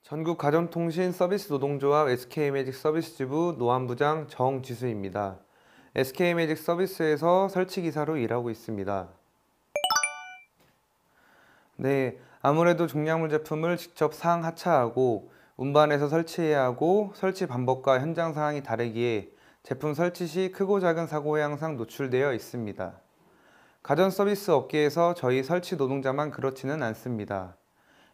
전국가전통신서비스노동조합 SK매직서비스지부 노안부장 정지수입니다. SK매직서비스에서 설치기사로 일하고 있습니다. 네, 아무래도 중량물 제품을 직접 상하차하고 운반해서 설치해야 하고 설치 방법과 현장 상황이 다르기에 제품 설치 시 크고 작은 사고에 항상 노출되어 있습니다. 가전서비스 업계에서 저희 설치 노동자만 그렇지는 않습니다.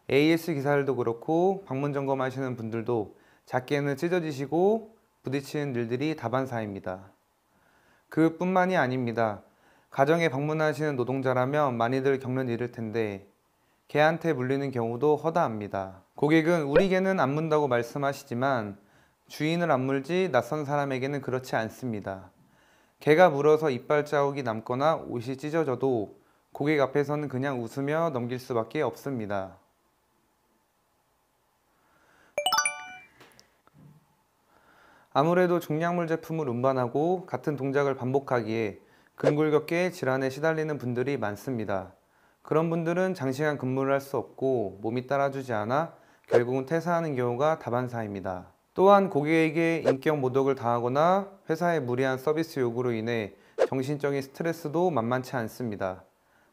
AS 기사들도 그렇고 방문 점검하시는 분들도 작게는 찢어지시고 부딪히는 일들이 다반사입니다. 그뿐만이 아닙니다. 가정에 방문하시는 노동자라면 많이들 겪는 일일 텐데 개한테 물리는 경우도 허다합니다. 고객은 우리 개는 안 문다고 말씀하시지만 주인을 안 물지 낯선 사람에게는 그렇지 않습니다. 개가 물어서 이빨 자국이 남거나 옷이 찢어져도 고객 앞에서는 그냥 웃으며 넘길 수밖에 없습니다. 아무래도 중량물 제품을 운반하고 같은 동작을 반복하기에 근골격계 질환에 시달리는 분들이 많습니다. 그런 분들은 장시간 근무를 할 수 없고 몸이 따라주지 않아 결국은 퇴사하는 경우가 다반사입니다. 또한 고객에게 인격 모독을 당하거나 회사의 무리한 서비스 요구로 인해 정신적인 스트레스도 만만치 않습니다.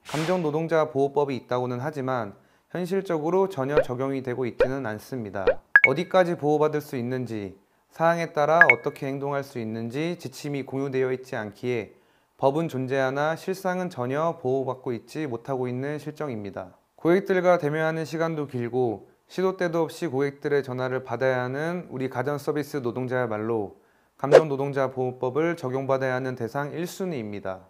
감정노동자 보호법이 있다고는 하지만 현실적으로 전혀 적용이 되고 있지는 않습니다. 어디까지 보호받을 수 있는지, 사항에 따라 어떻게 행동할 수 있는지 지침이 공유되어 있지 않기에 법은 존재하나 실상은 전혀 보호받고 있지 못하고 있는 실정입니다. 고객들과 대면하는 시간도 길고 시도 때도 없이 고객들의 전화를 받아야 하는 우리 가전서비스 노동자야말로 감정노동자 보호법을 적용받아야 하는 대상 1순위입니다.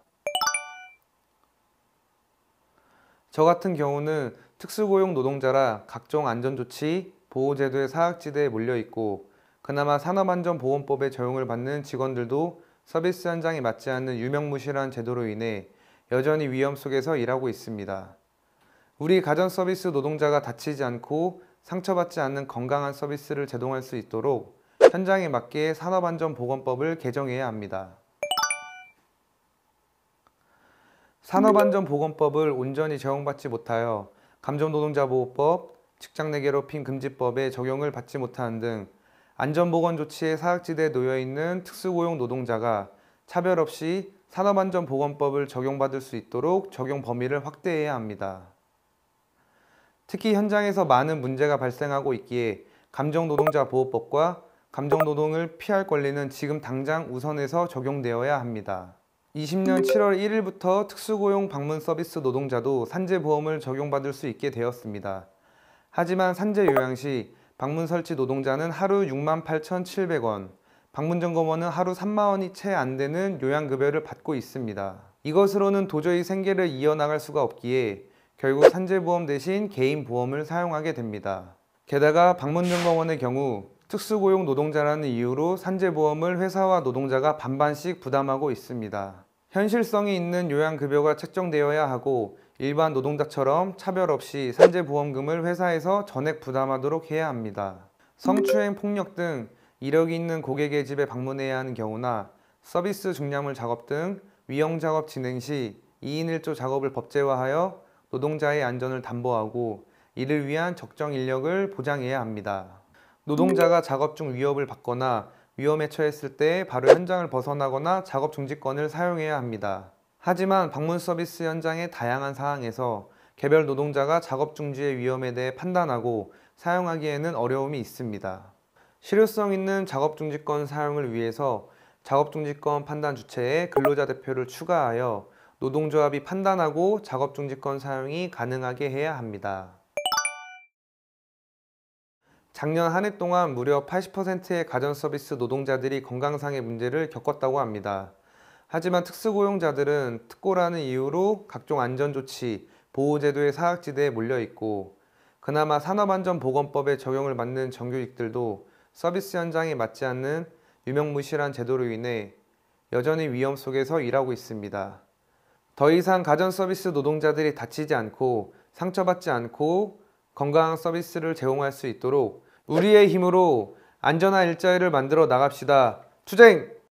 저 같은 경우는 특수고용 노동자라 각종 안전조치, 보호제도의 사각지대에 몰려있고 그나마 산업안전보건법의 적용을 받는 직원들도 서비스 현장에 맞지 않는 유명무실한 제도로 인해 여전히 위험 속에서 일하고 있습니다. 우리 가전서비스 노동자가 다치지 않고 상처받지 않는 건강한 서비스를 제공할 수 있도록 현장에 맞게 산업안전보건법을 개정해야 합니다. 산업안전보건법을 온전히 적용받지 못하여 감정노동자보호법, 직장내괴롭힘 금지법의 적용을 받지 못하는 등 안전보건 조치의 사각지대에 놓여있는 특수고용 노동자가 차별 없이 산업안전보건법을 적용받을 수 있도록 적용 범위를 확대해야 합니다. 특히 현장에서 많은 문제가 발생하고 있기에 감정노동자보호법과 감정노동을 피할 권리는 지금 당장 우선해서 적용되어야 합니다. 20년 7월 1일부터 특수고용 방문 서비스 노동자도 산재보험을 적용받을 수 있게 되었습니다. 하지만 산재 요양 시 방문 설치 노동자는 하루 68,700원, 방문점검원은 하루 3만원이 채 안 되는 요양급여를 받고 있습니다. 이것으로는 도저히 생계를 이어나갈 수가 없기에 결국 산재보험 대신 개인보험을 사용하게 됩니다. 게다가 방문점검원의 경우 특수고용 노동자라는 이유로 산재보험을 회사와 노동자가 반반씩 부담하고 있습니다. 현실성이 있는 요양급여가 책정되어야 하고 일반 노동자처럼 차별 없이 산재보험금을 회사에서 전액 부담하도록 해야 합니다. 성추행, 폭력 등 이력이 있는 고객의 집에 방문해야 하는 경우나 서비스 중량물 작업 등 위험작업 진행 시 2인 1조 작업을 법제화하여 노동자의 안전을 담보하고 이를 위한 적정 인력을 보장해야 합니다. 노동자가 작업 중 위협을 받거나 위험에 처했을 때 바로 현장을 벗어나거나 작업 중지권을 사용해야 합니다. 하지만 방문 서비스 현장의 다양한 상황에서 개별 노동자가 작업 중지의 위험에 대해 판단하고 사용하기에는 어려움이 있습니다. 실효성 있는 작업 중지권 사용을 위해서 작업 중지권 판단 주체에 근로자 대표를 추가하여 노동조합이 판단하고 작업 중지권 사용이 가능하게 해야 합니다. 작년 한 해 동안 무려 80%의 가전서비스 노동자들이 건강상의 문제를 겪었다고 합니다. 하지만 특수고용자들은 특고라는 이유로 각종 안전조치, 보호제도의 사각지대에 몰려있고 그나마 산업안전보건법의 적용을 받는 정규직들도 서비스 현장에 맞지 않는 유명무실한 제도로 인해 여전히 위험 속에서 일하고 있습니다. 더 이상 가전서비스 노동자들이 다치지 않고 상처받지 않고 건강한 서비스를 제공할 수 있도록 우리의 힘으로 안전한 일자리를 만들어 나갑시다. 투쟁!